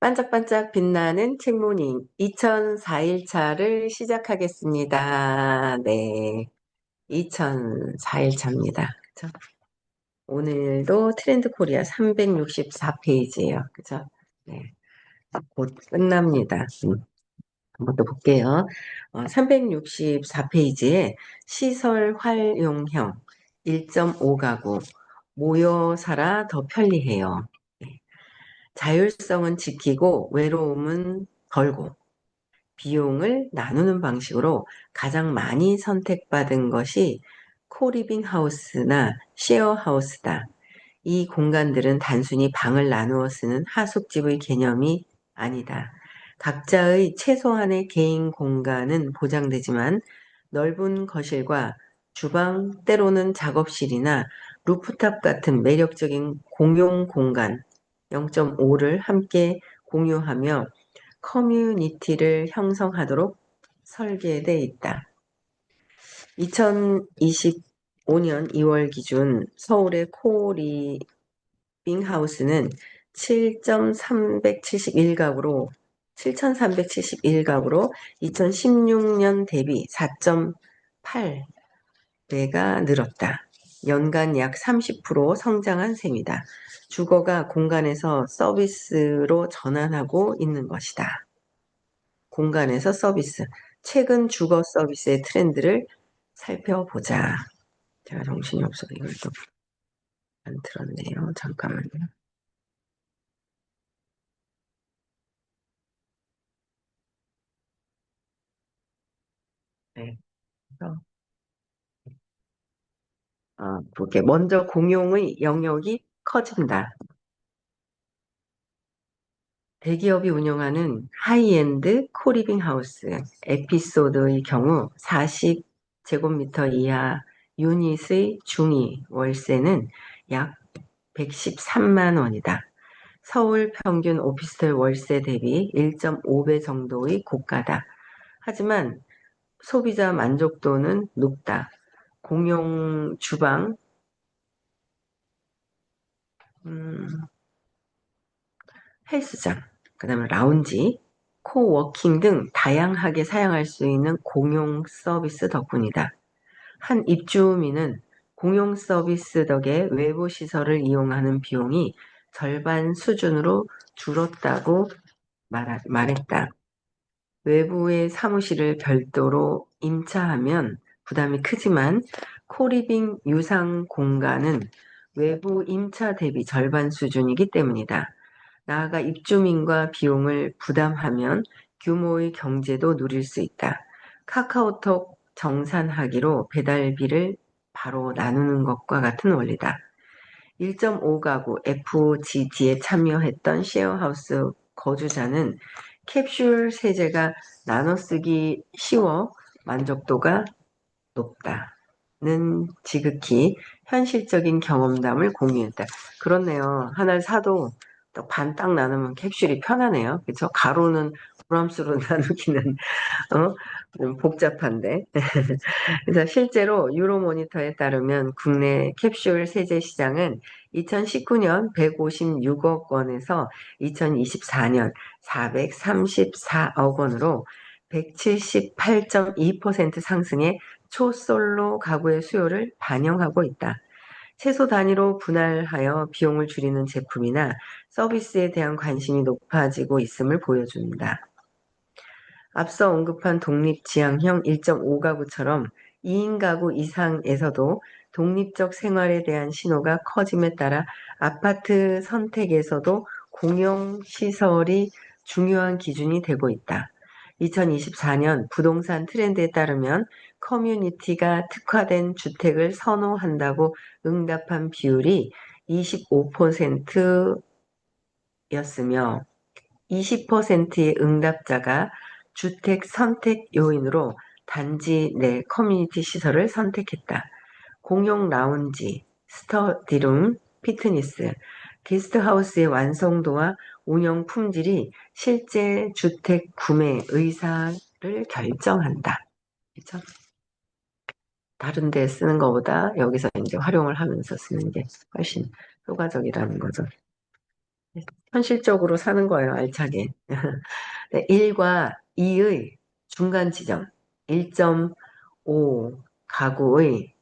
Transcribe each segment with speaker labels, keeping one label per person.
Speaker 1: 반짝반짝 빛나는 책모닝 2004일차를 시작하겠습니다. 네, 2004일차입니다. 그죠? 오늘도 트렌드 코리아 364페이지예요. 그죠? 네, 곧 끝납니다. 한번 더 볼게요. 364페이지에 시설 활용형 1.5가구 모여 살아 더 편리해요. 네. 자율성은 지키고 외로움은 덜고 비용을 나누는 방식으로 가장 많이 선택받은 것이 코리빙 하우스나 쉐어 하우스다. 이 공간들은 단순히 방을 나누어 쓰는 하숙집의 개념이 아니다. 각자의 최소한의 개인 공간은 보장되지만 넓은 거실과 주방, 때로는 작업실이나 루프탑 같은 매력적인 공용 공간 0.5를 함께 공유하며 커뮤니티를 형성하도록 설계되어 있다. 2025년 2월 기준 서울의 코리빙 하우스는 7,371가구로 2016년 대비 4.8배가 늘었다. 연간 약 30% 성장한 셈이다. 주거가 공간에서 서비스로 전환하고 있는 것이다. 공간에서 서비스. 최근 주거 서비스의 트렌드를 살펴보자. 제가 정신이 없어서 이걸 또 안 틀었네요. 잠깐만요. 네. 그래서, 볼게. 먼저 공용의 영역이 커진다. 대기업이 운영하는 하이엔드 코리빙 하우스 에피소드의 경우 40제곱미터 이하 유닛의 중위 월세는 약 113만 원이다. 서울 평균 오피스텔 월세 대비 1.5배 정도의 고가다. 하지만 소비자 만족도는 높다. 공용 주방, 음, 헬스장, 그다음에 라운지, 코워킹 등 다양하게 사용할 수 있는 공용 서비스 덕분이다. 한 입주민은 공용 서비스 덕에 외부 시설을 이용하는 비용이 절반 수준으로 줄었다고 말했다. 외부의 사무실을 별도로 임차하면 부담이 크지만 코리빙 유상 공간은 외부 임차 대비 절반 수준이기 때문이다. 나아가 입주민과 비용을 부담하면 규모의 경제도 누릴 수 있다. 카카오톡 정산하기로 배달비를 바로 나누는 것과 같은 원리다. 1.5가구 FGD에 참여했던 셰어하우스 거주자는 캡슐 세제가 나눠쓰기 쉬워 만족도가 높다는 지극히 현실적인 경험담을 공유했다. 그렇네요. 하나를 사도 반 딱 나누면 캡슐이 편하네요. 그렇죠? 가로는 부람스러워 나누기는 좀 복잡한데. 그래서 실제로 유로모니터에 따르면 국내 캡슐 세제 시장은 2019년 156억 원에서 2024년 434억 원으로 178.2% 상승해 초솔로 가구의 수요를 반영하고 있다. 채소 단위로 분할하여 비용을 줄이는 제품이나 서비스에 대한 관심이 높아지고 있음을 보여준다. 앞서 언급한 독립지향형 1.5가구처럼 2인 가구 이상에서도 독립적 생활에 대한 신호가 커짐에 따라 아파트 선택에서도 공용시설이 중요한 기준이 되고 있다. 2024년 부동산 트렌드에 따르면 커뮤니티가 특화된 주택을 선호한다고 응답한 비율이 25%였으며 20%의 응답자가 주택 선택 요인으로 단지 내 커뮤니티 시설을 선택했다. 공용 라운지, 스터디룸, 피트니스, 게스트하우스의 완성도와 운영 품질이 실제 주택 구매 의사를 결정한다. 그렇죠? 다른 데 쓰는 것보다 여기서 이제 활용을 하면서 쓰는 게 훨씬 효과적이라는 거죠. 현실적으로 사는 거예요, 알차게. 네, 1과 2의 중간 지점, 1.5 가구의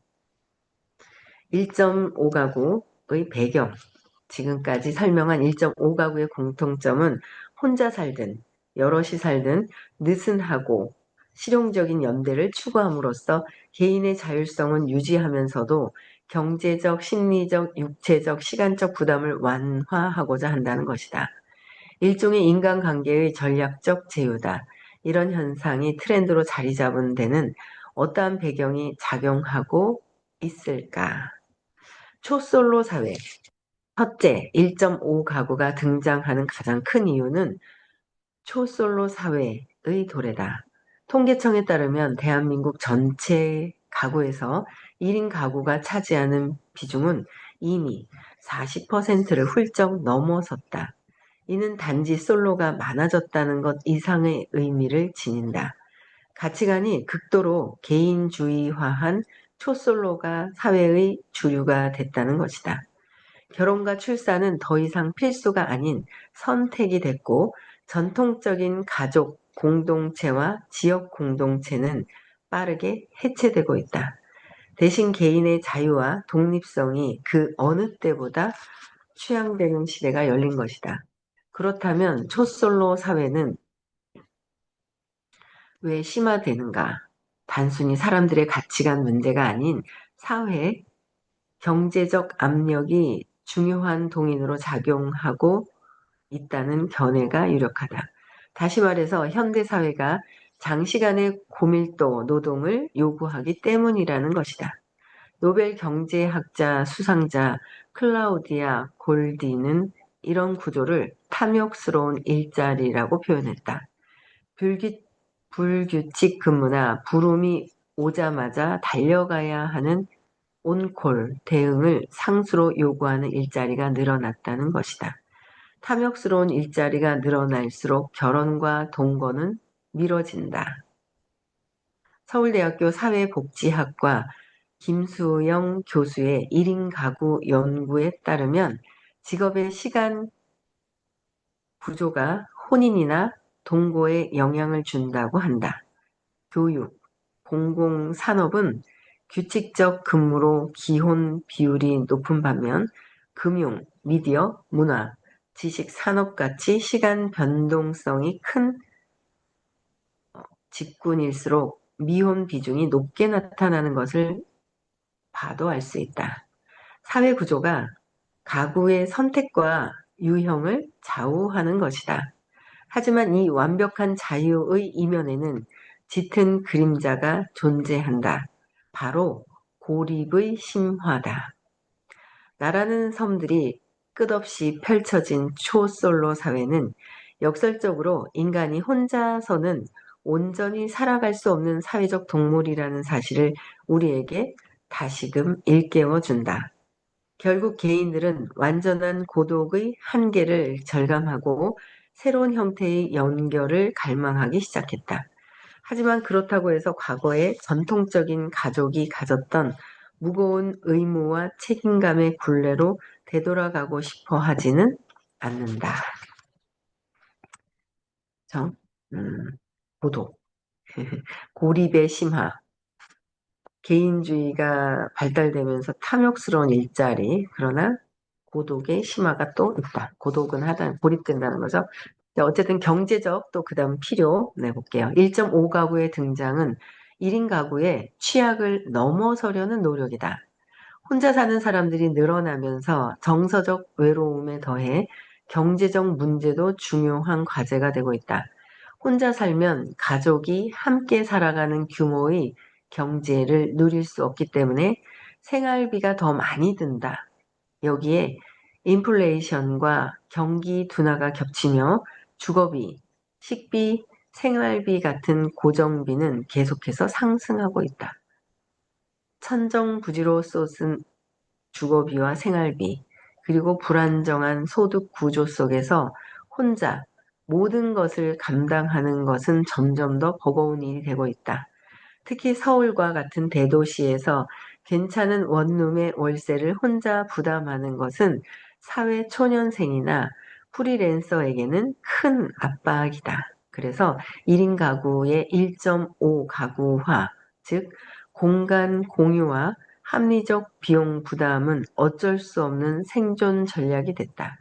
Speaker 1: 1.5가구의 배경, 지금까지 설명한 1.5가구의 공통점은 혼자 살든 여럿이 살든 느슨하고 실용적인 연대를 추구함으로써 개인의 자율성은 유지하면서도 경제적, 심리적, 육체적, 시간적 부담을 완화하고자 한다는 것이다. 일종의 인간관계의 전략적 제휴다. 이런 현상이 트렌드로 자리 잡은 데는 어떠한 배경이 작용하고 있을까? 초솔로 사회. 첫째, 1.5 가구가 등장하는 가장 큰 이유는 초솔로 사회의 도래다. 통계청에 따르면 대한민국 전체 가구에서 1인 가구가 차지하는 비중은 이미 40%를 훌쩍 넘어섰다. 이는 단지 솔로가 많아졌다는 것 이상의 의미를 지닌다. 가치관이 극도로 개인주의화한 초솔로가 사회의 주류가 됐다는 것이다. 결혼과 출산은 더 이상 필수가 아닌 선택이 됐고 전통적인 가족 공동체와 지역 공동체는 빠르게 해체되고 있다. 대신 개인의 자유와 독립성이 그 어느 때보다 취향되는 시대가 열린 것이다. 그렇다면 초솔로 사회는 왜 심화되는가? 단순히 사람들의 가치관 문제가 아닌 사회, 경제적 압력이 중요한 동인으로 작용하고 있다는 견해가 유력하다. 다시 말해서 현대사회가 장시간의 고밀도 노동을 요구하기 때문이라는 것이다. 노벨 경제학자 수상자 클라우디아 골디는 이런 구조를 탐욕스러운 일자리라고 표현했다. 불규, 불규칙 근무나 부름이 오자마자 달려가야 하는 온콜 대응을 상수로 요구하는 일자리가 늘어났다는 것이다. 탐욕스러운 일자리가 늘어날수록 결혼과 동거는 미뤄진다. 서울대학교 사회복지학과 김수영 교수의 1인 가구 연구에 따르면 직업의 시간 구조가 혼인이나 동거에 영향을 준다고 한다. 교육, 공공산업은 규칙적 근무로 기혼 비율이 높은 반면 금융, 미디어, 문화, 지식 산업같이 시간 변동성이 큰 직군일수록 미혼 비중이 높게 나타나는 것을 봐도 알 수 있다. 사회 구조가 가구의 선택과 유형을 좌우하는 것이다. 하지만 이 완벽한 자유의 이면에는 짙은 그림자가 존재한다. 바로 고립의 심화다. 나라는 섬들이 끝없이 펼쳐진 초솔로 사회는 역설적으로 인간이 혼자서는 온전히 살아갈 수 없는 사회적 동물이라는 사실을 우리에게 다시금 일깨워준다. 결국 개인들은 완전한 고독의 한계를 절감하고 새로운 형태의 연결을 갈망하기 시작했다. 하지만 그렇다고 해서 과거의 전통적인 가족이 가졌던 무거운 의무와 책임감의 굴레로 되돌아가고 싶어 하지는 않는다. 정, 고독, 고립의 심화, 개인주의가 발달되면서 탐욕스러운 일자리, 그러나 고독의 심화가 또 있다. 고독은 고립된다는 거죠. 어쨌든 경제적 또 그다음 필요 내볼게요. 1.5가구의 등장은 1인 가구의 취약을 넘어서려는 노력이다. 혼자 사는 사람들이 늘어나면서 정서적 외로움에 더해 경제적 문제도 중요한 과제가 되고 있다. 혼자 살면 가족이 함께 살아가는 규모의 경제를 누릴 수 없기 때문에 생활비가 더 많이 든다. 여기에 인플레이션과 경기 둔화가 겹치며 주거비, 식비, 생활비 같은 고정비는 계속해서 상승하고 있다. 천정부지로 쏟은 주거비와 생활비, 그리고 불안정한 소득 구조 속에서 혼자 모든 것을 감당하는 것은 점점 더 버거운 일이 되고 있다. 특히 서울과 같은 대도시에서 괜찮은 원룸의 월세를 혼자 부담하는 것은 사회 초년생이나 프리랜서에게는 큰 압박이다. 그래서 1인 가구의 1.5 가구화, 즉 공간 공유와 합리적 비용 부담은 어쩔 수 없는 생존 전략이 됐다.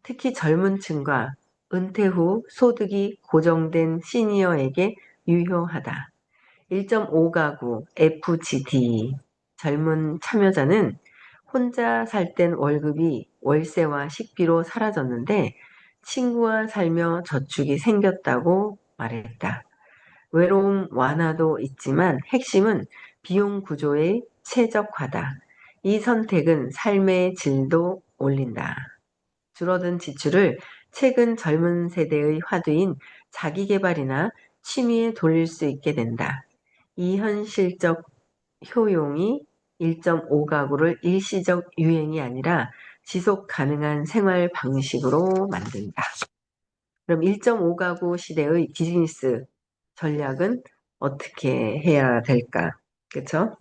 Speaker 1: 특히 젊은 층과 은퇴 후 소득이 고정된 시니어에게 유효하다. 1.5 가구 FGD 젊은 참여자는 혼자 살 땐 월급이 월세와 식비로 사라졌는데 친구와 살며 저축이 생겼다고 말했다. 외로움 완화도 있지만 핵심은 비용 구조의 최적화다. 이 선택은 삶의 질도 올린다. 줄어든 지출을 최근 젊은 세대의 화두인 자기계발이나 취미에 돌릴 수 있게 된다. 이 현실적 효용이 1.5 가구를 일시적 유행이 아니라 지속 가능한 생활 방식으로 만든다. 그럼 1.5 가구 시대의 비즈니스 전략은 어떻게 해야 될까? 그쵸?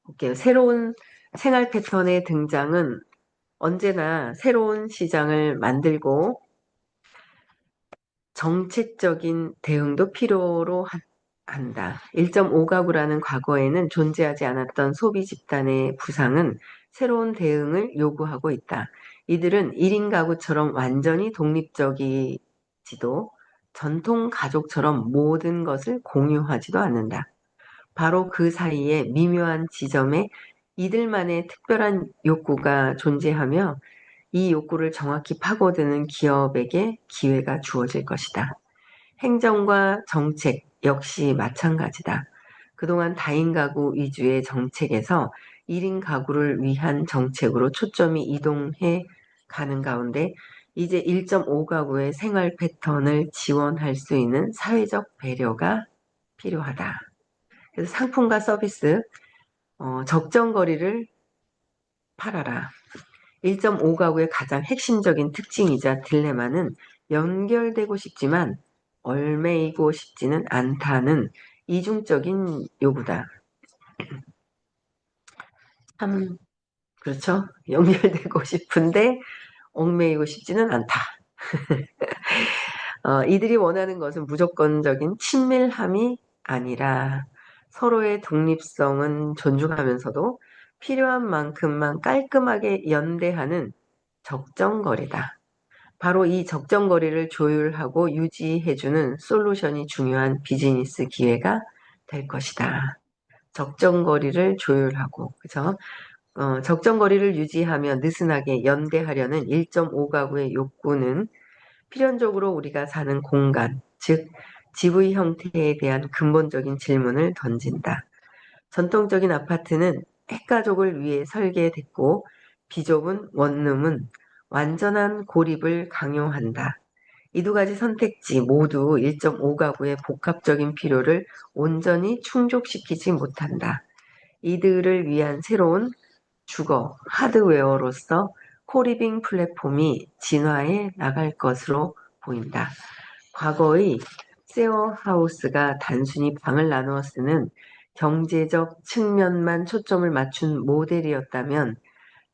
Speaker 1: 볼게요. 새로운 생활 패턴의 등장은 언제나 새로운 시장을 만들고 정책적인 대응도 필요로 한다. 1.5 가구라는 과거에는 존재하지 않았던 소비 집단의 부상은 새로운 대응을 요구하고 있다. 이들은 1인 가구처럼 완전히 독립적이지도 전통 가족처럼 모든 것을 공유하지도 않는다. 바로 그 사이에 미묘한 지점에 이들만의 특별한 욕구가 존재하며 이 욕구를 정확히 파고드는 기업에게 기회가 주어질 것이다. 행정과 정책 역시 마찬가지다. 그동안 다인 가구 위주의 정책에서 1인 가구를 위한 정책으로 초점이 이동해 가는 가운데 이제 1.5 가구의 생활 패턴을 지원할 수 있는 사회적 배려가 필요하다. 그래서 상품과 서비스, 적정거리를 팔아라. 1.5 가구의 가장 핵심적인 특징이자 딜레마는 연결되고 싶지만 얽매이고 싶지는 않다는 이중적인 요구다. 참 그렇죠? 연결되고 싶은데 얽매이고 싶지는 않다. 이들이 원하는 것은 무조건적인 친밀함이 아니라 서로의 독립성은 존중하면서도 필요한 만큼만 깔끔하게 연대하는 적정거리다. 바로 이 적정거리를 조율하고 유지해주는 솔루션이 중요한 비즈니스 기회가 될 것이다. 적정거리를 조율하고, 그죠? 적정거리를 유지하며 느슨하게 연대하려는 1.5 가구의 욕구는 필연적으로 우리가 사는 공간, 즉 지구의 형태에 대한 근본적인 질문을 던진다. 전통적인 아파트는 핵가족을 위해 설계됐고 비좁은 원룸은 완전한 고립을 강요한다. 이 두 가지 선택지 모두 1.5 가구의 복합적인 필요를 온전히 충족시키지 못한다. 이들을 위한 새로운 주거 하드웨어로서 코리빙 플랫폼이 진화해 나갈 것으로 보인다. 과거의 쉐어하우스가 단순히 방을 나누어 쓰는 경제적 측면만 초점을 맞춘 모델이었다면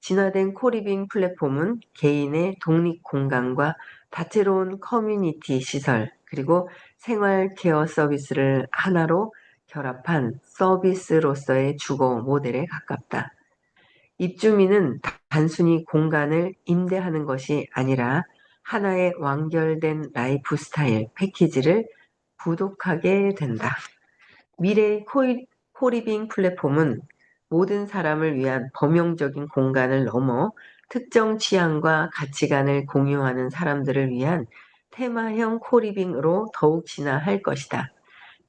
Speaker 1: 진화된 코리빙 플랫폼은 개인의 독립 공간과 다채로운 커뮤니티 시설 그리고 생활 케어 서비스를 하나로 결합한 서비스로서의 주거 모델에 가깝다. 입주민은 단순히 공간을 임대하는 것이 아니라 하나의 완결된 라이프 스타일 패키지를 구독하게 된다. 미래의 코리빙 플랫폼은 모든 사람을 위한 범용적인 공간을 넘어 특정 취향과 가치관을 공유하는 사람들을 위한 테마형 코리빙으로 더욱 진화할 것이다.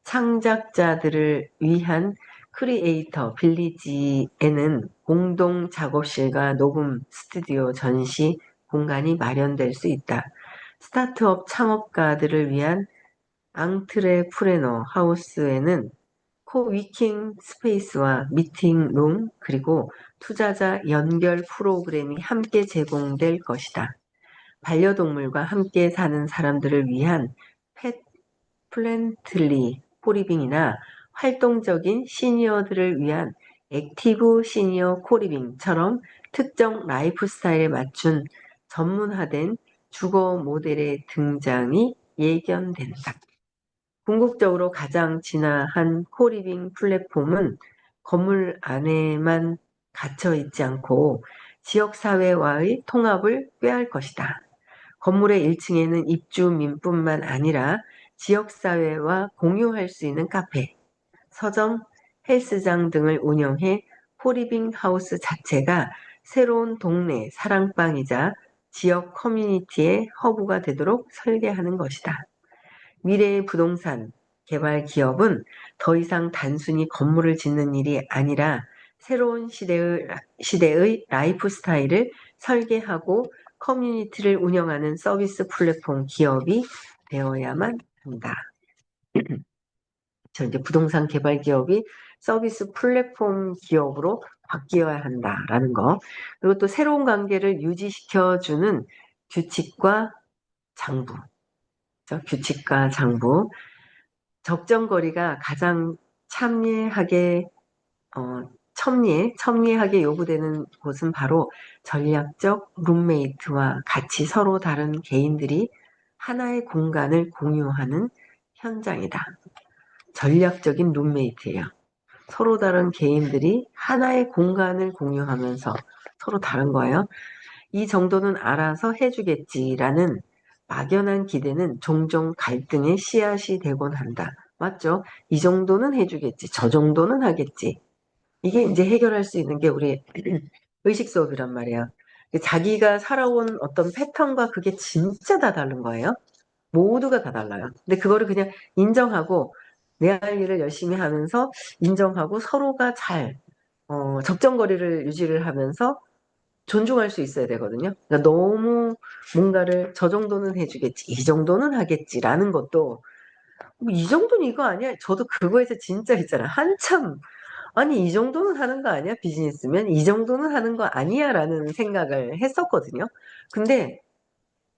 Speaker 1: 창작자들을 위한 크리에이터 빌리지에는 공동 작업실과 녹음 스튜디오 전시 공간이 마련될 수 있다. 스타트업 창업가들을 위한 앙트레프레너 하우스에는 코위킹 스페이스와 미팅룸 그리고 투자자 연결 프로그램이 함께 제공될 것이다. 반려동물과 함께 사는 사람들을 위한 펫 플랜틀리 코리빙이나 활동적인 시니어들을 위한 액티브 시니어 코리빙처럼 특정 라이프 스타일에 맞춘 전문화된 주거 모델의 등장이 예견된다. 궁극적으로 가장 진화한 코리빙 플랫폼은 건물 안에만 갇혀 있지 않고 지역사회와의 통합을 꾀할 것이다. 건물의 1층에는 입주민뿐만 아니라 지역사회와 공유할 수 있는 카페, 서점, 헬스장 등을 운영해 코리빙 하우스 자체가 새로운 동네 사랑방이자 지역 커뮤니티의 허브가 되도록 설계하는 것이다. 미래의 부동산 개발 기업은 더 이상 단순히 건물을 짓는 일이 아니라 새로운 시대의 라이프 스타일을 설계하고 커뮤니티를 운영하는 서비스 플랫폼 기업이 되어야만 한다. 이제 부동산 개발 기업이 서비스 플랫폼 기업으로 바뀌어야 한다라는 거. 그리고 또 새로운 관계를 유지시켜주는 규칙과 장부. 규칙과 장부. 적정거리가 가장 참예하게 첨예하게 요구되는 곳은 바로 전략적 룸메이트와 같이 서로 다른 개인들이 하나의 공간을 공유하는 현장이다. 전략적인 룸메이트예요. 서로 다른 개인들이 하나의 공간을 공유하면서 서로 다른 거예요. 이 정도는 알아서 해주겠지라는 막연한 기대는 종종 갈등의 씨앗이 되곤 한다. 맞죠? 이 정도는 해주겠지. 저 정도는 하겠지. 이게 이제 해결할 수 있는 게 우리 의식 수업이란 말이야. 자기가 살아온 어떤 패턴과 그게 진짜 다 다른 거예요. 모두가 다 달라요. 근데 그거를 그냥 인정하고 내 할 일을 열심히 하면서 인정하고 서로가 잘 적정거리를 유지를 하면서 존중할 수 있어야 되거든요. 그러니까 너무 뭔가를 저 정도는 해주겠지, 이 정도는 하겠지라는 것도 뭐이 정도는 이거 아니야? 저도 그거에서 진짜 있잖아. 한참 아니 이 정도는 하는 거 아니야? 비즈니스면 이 정도는 하는 거 아니야? 라는 생각을 했었거든요. 근데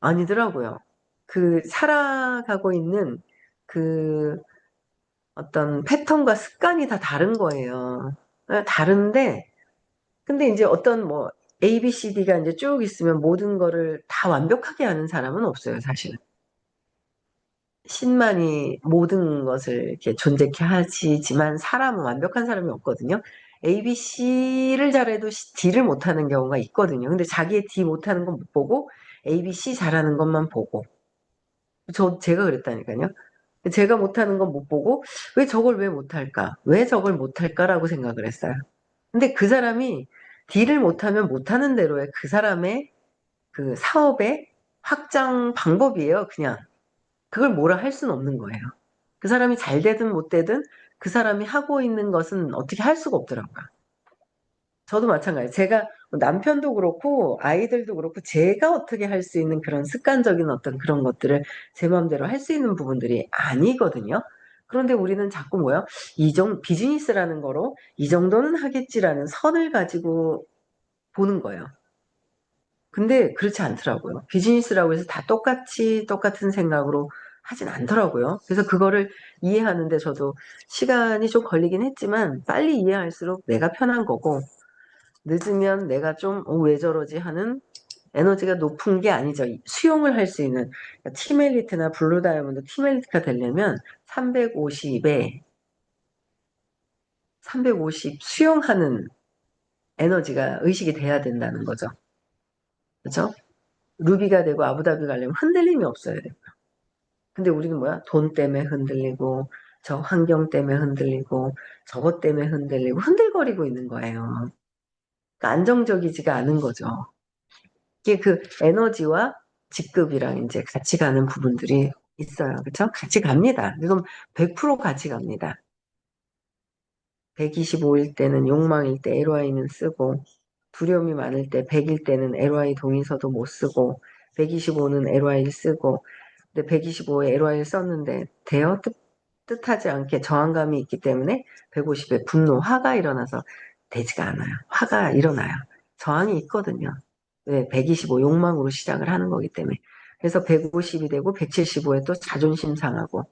Speaker 1: 아니더라고요. 그 살아가고 있는 그 어떤 패턴과 습관이 다 다른 거예요. 다른데 근데 이제 어떤 뭐 A, B, C, D가 이제 쭉 있으면 모든 거를 다 완벽하게 하는 사람은 없어요, 사실. 신만이 모든 것을 이렇게 존재케 하시지만 사람은 완벽한 사람이 없거든요. A, B, C를 잘해도 D를 못하는 경우가 있거든요. 근데 자기의 D 못하는 건 못 보고 A, B, C 잘하는 것만 보고. 제가 그랬다니까요. 제가 못하는 건 못 보고 왜 못할까? 왜 저걸 못할까라고 생각을 했어요. 근데 그 사람이 D를 못하면 못하는 대로의 그 사람의 그 사업의 확장 방법이에요, 그냥. 그걸 뭐라 할 수는 없는 거예요. 그 사람이 잘 되든 못 되든 그 사람이 하고 있는 것은 어떻게 할 수가 없더라고요. 저도 마찬가지예요. 제가 남편도 그렇고 아이들도 그렇고 제가 어떻게 할 수 있는 그런 습관적인 어떤 그런 것들을 제 마음대로 할 수 있는 부분들이 아니거든요. 그런데 우리는 자꾸 뭐야? 비즈니스라는 거로 이 정도는 하겠지라는 선을 가지고 보는 거예요. 근데 그렇지 않더라고요. 비즈니스라고 해서 다 똑같은 생각으로 하진 않더라고요. 그래서 그거를 이해하는데 저도 시간이 좀 걸리긴 했지만 빨리 이해할수록 내가 편한 거고 늦으면 내가 좀, 왜 저러지 하는 에너지가 높은 게 아니죠. 수용을 할 수 있는, 티멜리트나 블루 다이아몬드 티멜리트가 되려면 350 수용하는 에너지가 의식이 돼야 된다는 거죠. 그죠? 루비가 되고 아부다비 가려면 흔들림이 없어야 돼요. 근데 우리는 뭐야? 돈 때문에 흔들리고, 저 환경 때문에 흔들리고, 저것 때문에 흔들리고, 흔들거리고 있는 거예요. 그러니까 안정적이지가 않은 거죠. 이게 그 에너지와 직급이랑 이제 같이 가는 부분들이 있어요. 그렇죠? 같이 갑니다. 이건 100% 같이 갑니다. 125일 때는 욕망일 때 LY는 쓰고 두려움이 많을 때 100일 때는 LY 동의서도 못 쓰고 125는 LY를 쓰고 근데 125에 LY를 썼는데 돼요? 뜻하지 않게 저항감이 있기 때문에 150에 분노, 화가 일어나서 되지가 않아요. 화가 일어나요. 저항이 있거든요. 네, 125 욕망으로 시작을 하는 거기 때문에. 그래서 150이 되고 175에 또 자존심 상하고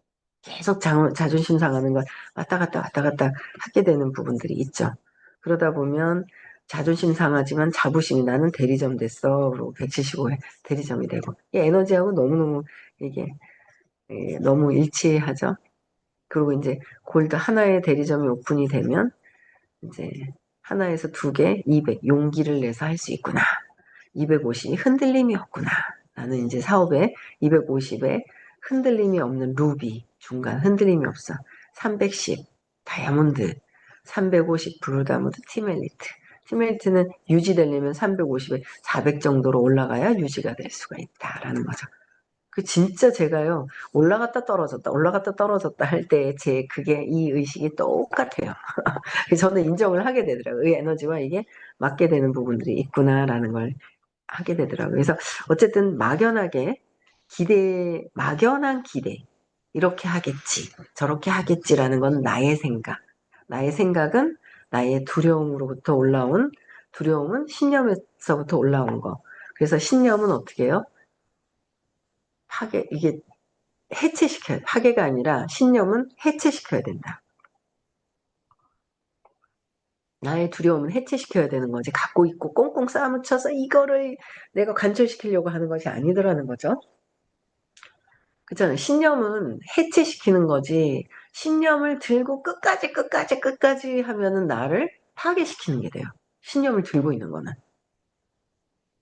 Speaker 1: 계속 자존심 상하는 걸 왔다 갔다 하게 되는 부분들이 있죠. 그러다 보면 자존심 상하지만 자부심이 나는 대리점 됐어. 그리고 175에 대리점이 되고. 이 에너지하고 너무너무 이게 너무 일치하죠. 그리고 이제 골드 하나의 대리점이 오픈이 되면 이제 하나에서 두 개, 200 용기를 내서 할 수 있구나. 250이 흔들림이 없구나. 나는 이제 사업에 250에 흔들림이 없는 루비 중간 흔들림이 없어. 310 다이아몬드, 350 블루다이아몬드 티멜리트. 티멜리트는 유지되려면 350에 400 정도로 올라가야 유지가 될 수가 있다라는 거죠. 그 진짜 제가요 올라갔다 떨어졌다 올라갔다 떨어졌다 할 때 제 그게 이 의식이 똑같아요. 그래서 저는 인정을 하게 되더라고요. 이 에너지와 이게 맞게 되는 부분들이 있구나라는 걸 하게 되더라고요. 그래서 어쨌든 막연한 기대, 이렇게 하겠지, 저렇게 하겠지라는 건 나의 생각. 나의 생각은 나의 두려움으로부터 올라온, 두려움은 신념에서부터 올라온 거. 그래서 신념은 어떻게 해요? 이게 파괴가 아니라 신념은 해체시켜야 된다. 나의 두려움은 해체시켜야 되는 거지. 갖고 있고 꽁꽁 싸무쳐서 이거를 내가 관철시키려고 하는 것이 아니더라는 거죠. 그렇잖아요. 신념은 해체시키는 거지. 신념을 들고 끝까지 하면은 나를 파괴시키는 게 돼요. 신념을 들고 있는 거는.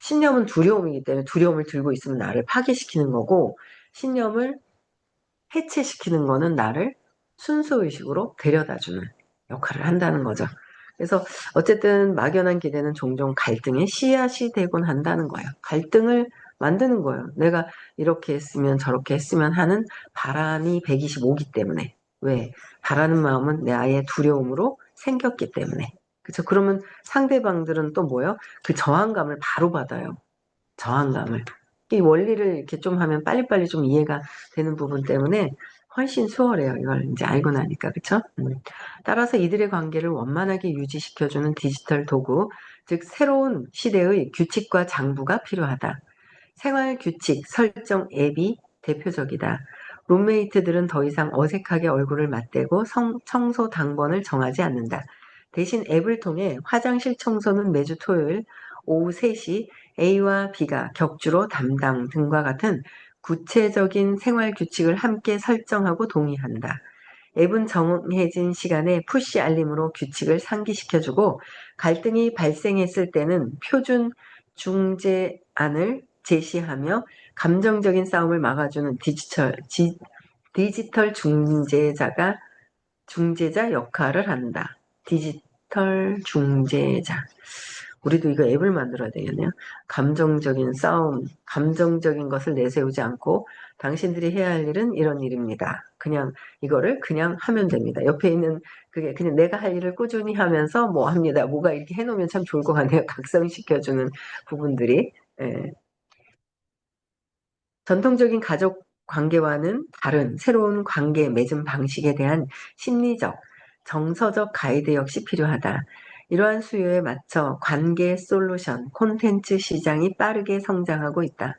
Speaker 1: 신념은 두려움이기 때문에 두려움을 들고 있으면 나를 파괴시키는 거고, 신념을 해체시키는 거는 나를 순수의식으로 데려다주는 역할을 한다는 거죠. 그래서 어쨌든 막연한 기대는 종종 갈등의 씨앗이 되곤 한다는 거예요. 갈등을 만드는 거예요. 내가 이렇게 했으면 저렇게 했으면 하는 바람이 125기 때문에. 왜? 바라는 마음은 내 아이의 두려움으로 생겼기 때문에. 그렇죠? 그러면 상대방들은 또 뭐예요? 그 저항감을 바로 받아요. 저항감을. 이 원리를 이렇게 좀 하면 빨리빨리 좀 이해가 되는 부분 때문에 훨씬 수월해요. 이걸 이제 알고 나니까. 그쵸? 따라서 이들의 관계를 원만하게 유지시켜주는 디지털 도구, 즉 새로운 시대의 규칙과 장부가 필요하다. 생활 규칙 설정 앱이 대표적이다. 룸메이트들은 더 이상 어색하게 얼굴을 맞대고 청소 당번을 정하지 않는다. 대신 앱을 통해 화장실 청소는 매주 토요일 오후 3시 A와 B가 격주로 담당 등과 같은 구체적인 생활 규칙을 함께 설정하고 동의한다. 앱은 정해진 시간에 푸시 알림으로 규칙을 상기시켜주고 갈등이 발생했을 때는 표준 중재안을 제시하며 감정적인 싸움을 막아주는 디지털 중재자 역할을 한다. 디지털 중재자. 우리도 이거 앱을 만들어야 되겠네요. 감정적인 싸움, 감정적인 것을 내세우지 않고 당신들이 해야 할 일은 이런 일입니다. 그냥 이거를 그냥 하면 됩니다. 옆에 있는 그게 그냥 내가 할 일을 꾸준히 하면서 뭐 합니다. 뭐가 이렇게 해놓으면 참 좋을 것 같네요. 각성시켜주는 부분들이. 예. 전통적인 가족 관계와는 다른 새로운 관계 맺음 방식에 대한 심리적, 정서적 가이드 역시 필요하다. 이러한 수요에 맞춰 관계 솔루션, 콘텐츠 시장이 빠르게 성장하고 있다.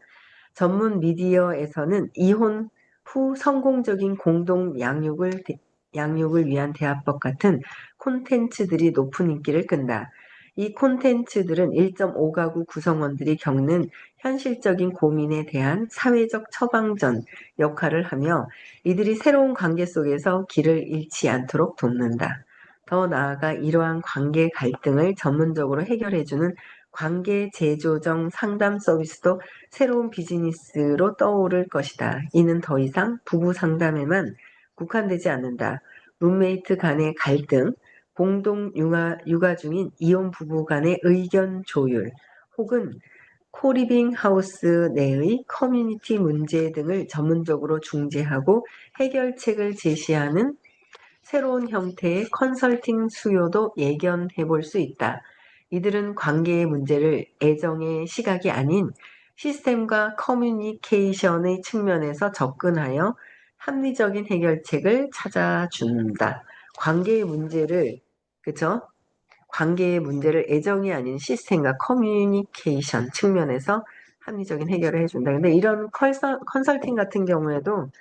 Speaker 1: 전문 미디어에서는 이혼 후 성공적인 공동 양육을 위한 대화법 같은 콘텐츠들이 높은 인기를 끈다. 이 콘텐츠들은 1.5가구 구성원들이 겪는 현실적인 고민에 대한 사회적 처방전 역할을 하며 이들이 새로운 관계 속에서 길을 잃지 않도록 돕는다. 더 나아가 이러한 관계 갈등을 전문적으로 해결해주는 관계 재조정 상담 서비스도 새로운 비즈니스로 떠오를 것이다. 이는 더 이상 부부 상담에만 국한되지 않는다. 룸메이트 간의 갈등, 공동 육아 중인 이혼 부부 간의 의견 조율, 혹은 코리빙 하우스 내의 커뮤니티 문제 등을 전문적으로 중재하고 해결책을 제시하는 새로운 형태의 컨설팅 수요도 예견해 볼 수 있다. 이들은 관계의 문제를 애정의 시각이 아닌 시스템과 커뮤니케이션의 측면에서 접근하여 합리적인 해결책을 찾아준다. 관계의 문제를, 그죠? 관계의 문제를 애정이 아닌 시스템과 커뮤니케이션 측면에서 합리적인 해결을 해준다. 근데 이런 컨설팅 같은 경우에도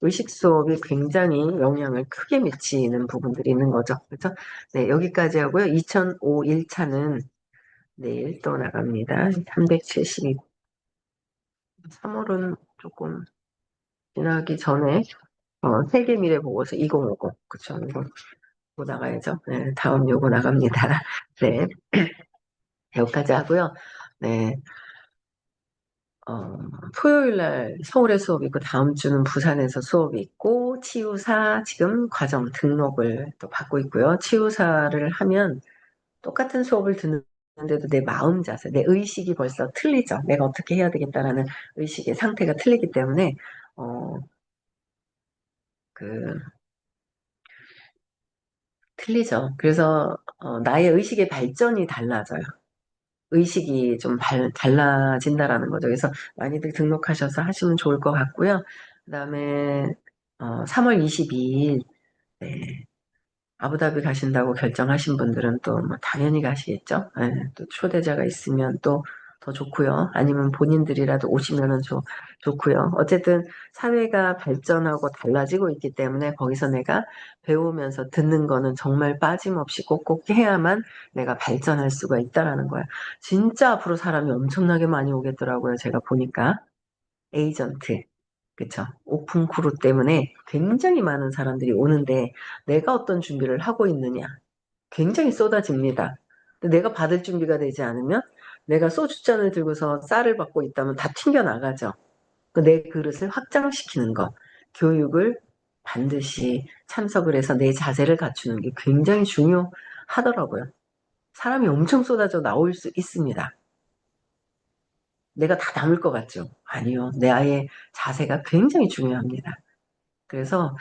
Speaker 1: 의식 수업이 굉장히 영향을 크게 미치는 부분들이 있는 거죠. 그렇죠? 네, 여기까지 하고요. 2005 1차는 내일 또 나갑니다. 372. 3월은 조금 지나기 전에 세계 미래 보고서 2050. 그쵸. 이거 보고 나가야죠. 네, 다음 요거 나갑니다. 네, 여기까지 하고요. 네, 어, 토요일 날 서울에 수업이 있고 다음 주는 부산에서 수업이 있고 치유사 지금 과정 등록을 또 받고 있고요. 치유사를 하면 똑같은 수업을 듣는데도 내 마음 자세, 내 의식이 벌써 틀리죠. 내가 어떻게 해야 되겠다라는 의식의 상태가 틀리기 때문에 어, 그 틀리죠. 그래서 나의 의식의 발전이 달라져요. 의식이 좀 달라진다라는 거죠. 그래서 많이들 등록하셔서 하시면 좋을 것 같고요. 그다음에 3월 22일 네, 아부다비 가신다고 결정하신 분들은 또 뭐 당연히 가시겠죠. 예, 또 초대자가 있으면 또 더 좋고요. 아니면 본인들이라도 오시면은 좋고요. 어쨌든 사회가 발전하고 달라지고 있기 때문에 거기서 내가 배우면서 듣는 거는 정말 빠짐없이 꼭꼭 해야만 내가 발전할 수가 있다라는 거야. 진짜 앞으로 사람이 엄청나게 많이 오겠더라고요. 제가 보니까 에이전트. 그쵸. 오픈 크루 때문에 굉장히 많은 사람들이 오는데 내가 어떤 준비를 하고 있느냐. 굉장히 쏟아집니다. 근데 내가 받을 준비가 되지 않으면 내가 소주잔을 들고서 쌀을 받고 있다면 다 튕겨나가죠. 내 그릇을 확장시키는 것. 교육을 반드시 참석을 해서 내 자세를 갖추는 게 굉장히 중요하더라고요. 사람이 엄청 쏟아져 나올 수 있습니다. 내가 다 담을 것 같죠? 아니요. 내 아이의 자세가 굉장히 중요합니다. 그래서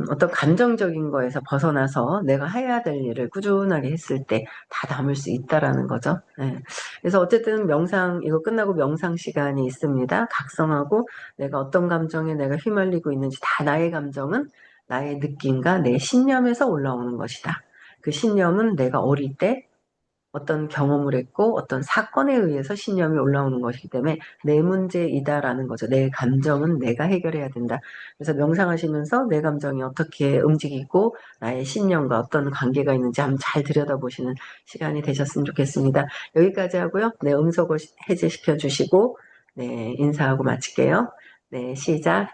Speaker 1: 어떤 감정적인 거에서 벗어나서 내가 해야 될 일을 꾸준하게 했을 때 다 담을 수 있다라는 거죠. 예. 그래서 어쨌든 명상 이거 끝나고 명상 시간이 있습니다. 각성하고 내가 어떤 감정에 내가 휘말리고 있는지 다 나의 감정은 나의 느낌과 내 신념에서 올라오는 것이다. 그 신념은 내가 어릴 때 어떤 경험을 했고 어떤 사건에 의해서 신념이 올라오는 것이기 때문에 내 문제이다라는 거죠. 내 감정은 내가 해결해야 된다. 그래서 명상하시면서 내 감정이 어떻게 움직이고 나의 신념과 어떤 관계가 있는지 한번 잘 들여다보시는 시간이 되셨으면 좋겠습니다. 여기까지 하고요. 네, 음속을 해제시켜 주시고 네, 인사하고 마칠게요. 네, 시작.